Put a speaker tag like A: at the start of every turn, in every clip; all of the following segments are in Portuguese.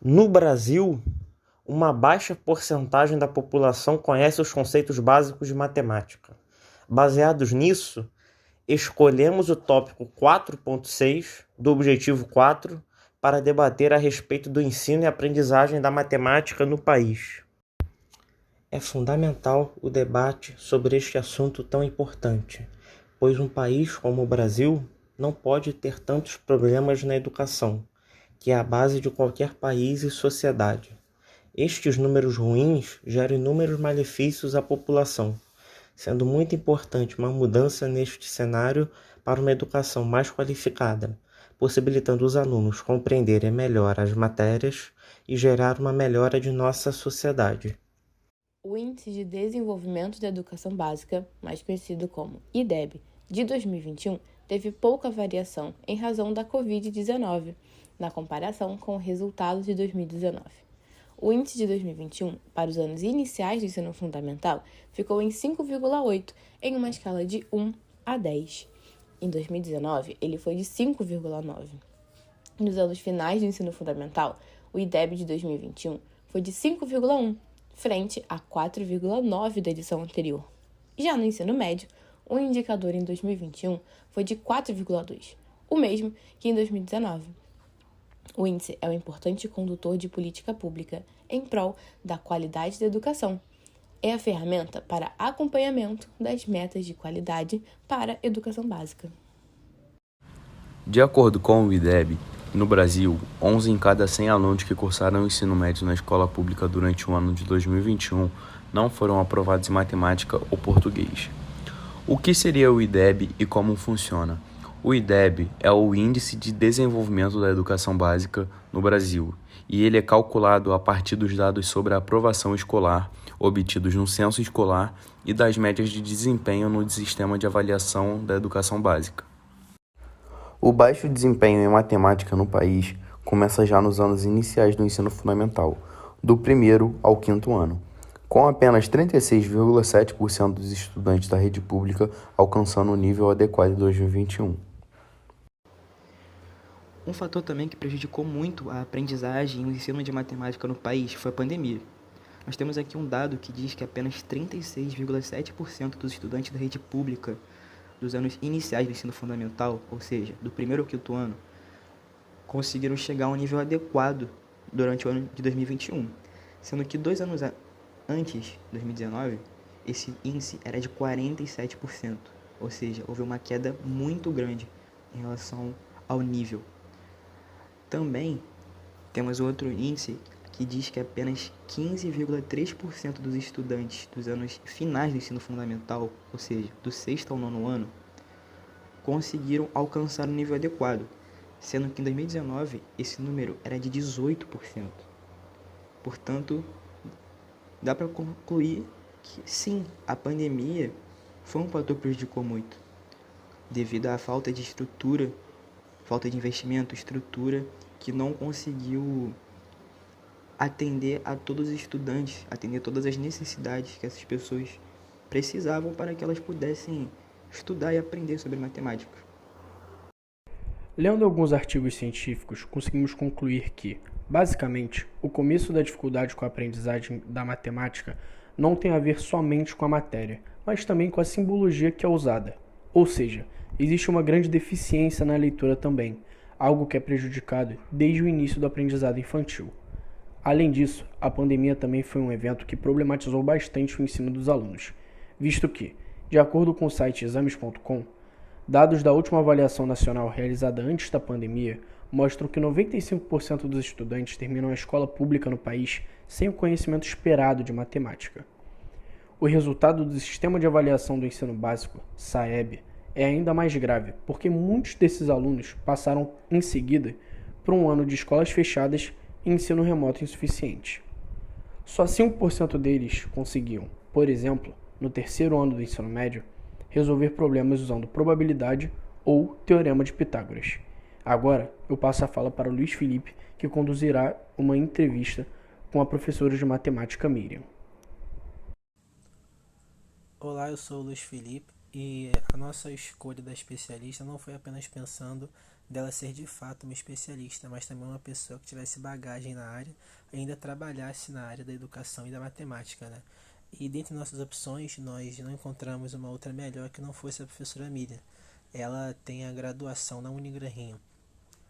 A: No Brasil, uma baixa porcentagem da população conhece os conceitos básicos de matemática. Baseados nisso, escolhemos o tópico 4.6 do Objetivo 4 para debater a respeito do ensino e aprendizagem da matemática no país. É fundamental o debate sobre este assunto tão importante, pois um país como o Brasil não pode ter tantos problemas na educação, que é a base de qualquer país e sociedade. Estes números ruins geram inúmeros malefícios à população, sendo muito importante uma mudança neste cenário para uma educação mais qualificada, possibilitando os alunos compreenderem melhor as matérias e gerar uma melhora de nossa sociedade.
B: O Índice de Desenvolvimento da Educação Básica, mais conhecido como IDEB, de 2021, teve pouca variação em razão da Covid-19, na comparação com o resultado de 2019. O índice de 2021, para os anos iniciais do ensino fundamental, ficou em 5,8, em uma escala de 1 a 10. Em 2019, ele foi de 5,9. Nos anos finais do ensino fundamental, o IDEB de 2021 foi de 5,1, frente a 4,9 da edição anterior. Já no ensino médio, o indicador em 2021 foi de 4,2, o mesmo que em 2019. O índice é um importante condutor de política pública em prol da qualidade da educação. É a ferramenta para acompanhamento das metas de qualidade para a educação básica.
C: De acordo com o IDEB, no Brasil, 11 em cada 100 alunos que cursaram o ensino médio na escola pública durante o ano de 2021 não foram aprovados em matemática ou português. O que seria o IDEB e como funciona? O IDEB é o Índice de Desenvolvimento da Educação Básica no Brasil, e ele é calculado a partir dos dados sobre a aprovação escolar obtidos no censo escolar e das médias de desempenho no sistema de avaliação da educação básica. O baixo desempenho em matemática no país começa já nos anos iniciais do ensino fundamental, do primeiro ao quinto ano, com apenas 36,7% dos estudantes da rede pública alcançando o nível adequado em 2021.
D: Um fator também que prejudicou muito a aprendizagem e o ensino de matemática no país foi a pandemia. Nós temos aqui um dado que diz que apenas 36,7% dos estudantes da rede pública dos anos iniciais do ensino fundamental, ou seja, do primeiro ao quinto ano, conseguiram chegar a um nível adequado durante o ano de 2021, sendo que 2 anos antes, 2019, esse índice era de 47%, ou seja, houve uma queda muito grande em relação ao nível. Também temos outro índice que diz que apenas 15,3% dos estudantes dos anos finais do ensino fundamental, ou seja, do sexto ao nono ano, conseguiram alcançar um nível adequado, sendo que em 2019 esse número era de 18%. Portanto, dá para concluir que sim, a pandemia foi um fator que prejudicou muito, devido à falta de estrutura, falta de investimento, estrutura que não conseguiu atender a todos os estudantes, atender todas as necessidades que essas pessoas precisavam para que elas pudessem estudar e aprender sobre matemática.
E: Lendo alguns artigos científicos, conseguimos concluir que, basicamente, o começo da dificuldade com a aprendizagem da matemática não tem a ver somente com a matéria, mas também com a simbologia que é usada. Ou seja, existe uma grande deficiência na leitura também, algo que é prejudicado desde o início do aprendizado infantil. Além disso, a pandemia também foi um evento que problematizou bastante o ensino dos alunos, visto que, de acordo com o site exames.com, dados da última avaliação nacional realizada antes da pandemia mostram que 95% dos estudantes terminam a escola pública no país sem o conhecimento esperado de matemática. O resultado do Sistema de Avaliação do Ensino Básico, SAEB, é ainda mais grave, porque muitos desses alunos passaram em seguida por um ano de escolas fechadas e ensino remoto insuficiente. Só 5% deles conseguiam, por exemplo, no terceiro ano do ensino médio, resolver problemas usando probabilidade ou teorema de Pitágoras. Agora, eu passo a fala para o Luiz Felipe, que conduzirá uma entrevista com a professora de matemática Miriam.
F: Olá, eu sou o Luiz Felipe e a nossa escolha da especialista não foi apenas pensando dela ser de fato uma especialista, mas também uma pessoa que tivesse bagagem na área e ainda trabalhasse na área da educação e da matemática, né? E dentre nossas opções, nós não encontramos uma outra melhor que não fosse a professora Miriam. Ela tem a graduação na Unigran-Rio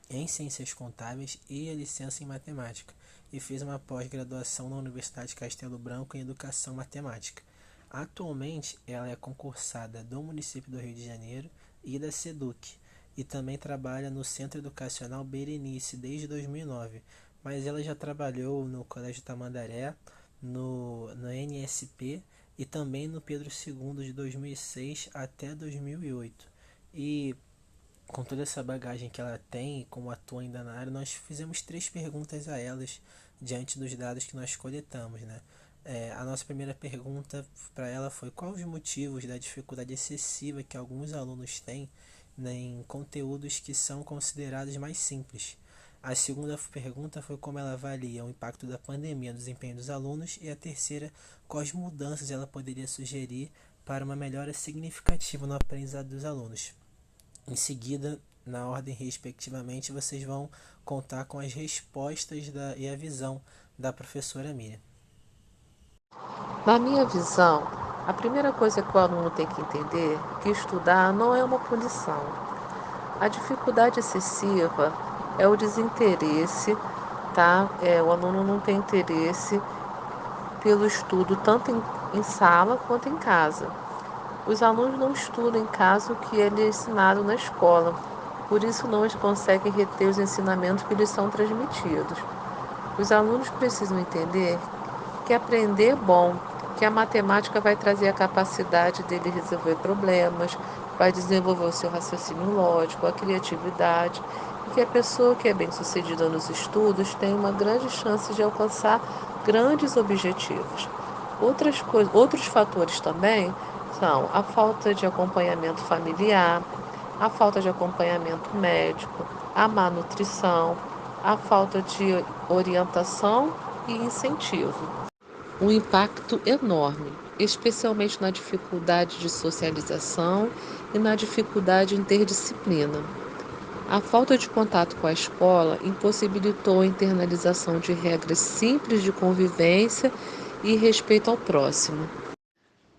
F: em Ciências Contábeis e a licença em Matemática, e fez uma pós-graduação na Universidade Castelo Branco em Educação Matemática. Atualmente, ela é concursada do município do Rio de Janeiro e da SEDUC, e também trabalha no Centro Educacional Berenice desde 2009, mas ela já trabalhou no Colégio Tamandaré, no NSP e também no Pedro II de 2006 até 2008. E com toda essa bagagem que ela tem, como atua ainda na área, nós fizemos 3 perguntas a elas diante dos dados que nós coletamos, né? A nossa primeira pergunta para ela foi: quais os motivos da dificuldade excessiva que alguns alunos têm, né, em conteúdos que são considerados mais simples? A segunda pergunta foi como ela avalia o impacto da pandemia no desempenho dos alunos, e a terceira, quais mudanças ela poderia sugerir para uma melhora significativa no aprendizado dos alunos. Em seguida, na ordem respectivamente, vocês vão contar com as respostas e a visão da professora Miriam.
G: Na minha visão, a primeira coisa que o aluno tem que entender é que estudar não é uma punição. A dificuldade excessiva é o desinteresse, tá? O aluno não tem interesse pelo estudo tanto em sala quanto em casa. Os alunos não estudam em casa o que é ensinado na escola, por isso não conseguem reter os ensinamentos que lhes são transmitidos. Os alunos precisam entender que aprender é bom, que a matemática vai trazer a capacidade dele resolver problemas, vai desenvolver o seu raciocínio lógico, a criatividade, e que a pessoa que é bem-sucedida nos estudos tem uma grande chance de alcançar grandes objetivos. Outros fatores também são a falta de acompanhamento familiar, a falta de acompanhamento médico, a má nutrição, a falta de orientação e incentivo. Um impacto enorme, especialmente na dificuldade de socialização e na dificuldade em ter disciplina. A falta de contato com a escola impossibilitou a internalização de regras simples de convivência e respeito ao próximo.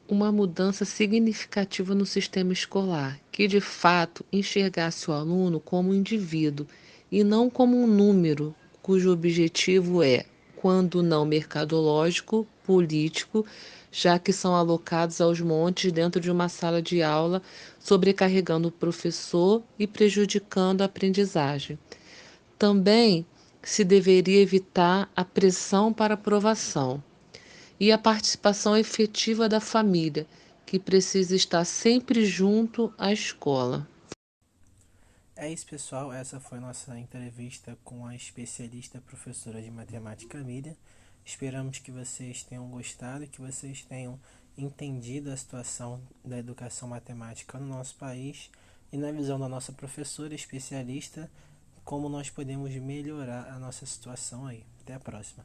G: Uma mudança significativa no sistema escolar, que de fato enxergasse o aluno como um indivíduo e não como um número, cujo objetivo é, quando não mercadológico, político, já que são alocados aos montes dentro de uma sala de aula, sobrecarregando o professor e prejudicando a aprendizagem. Também se deveria evitar a pressão para aprovação e a participação efetiva da família, que precisa estar sempre junto à escola.
F: É isso, pessoal. Essa foi nossa entrevista com a especialista professora de matemática Miriam. Esperamos que vocês tenham gostado, que vocês tenham entendido a situação da educação matemática no nosso país e, na visão da nossa professora especialista, como nós podemos melhorar a nossa situação aí. Até a próxima.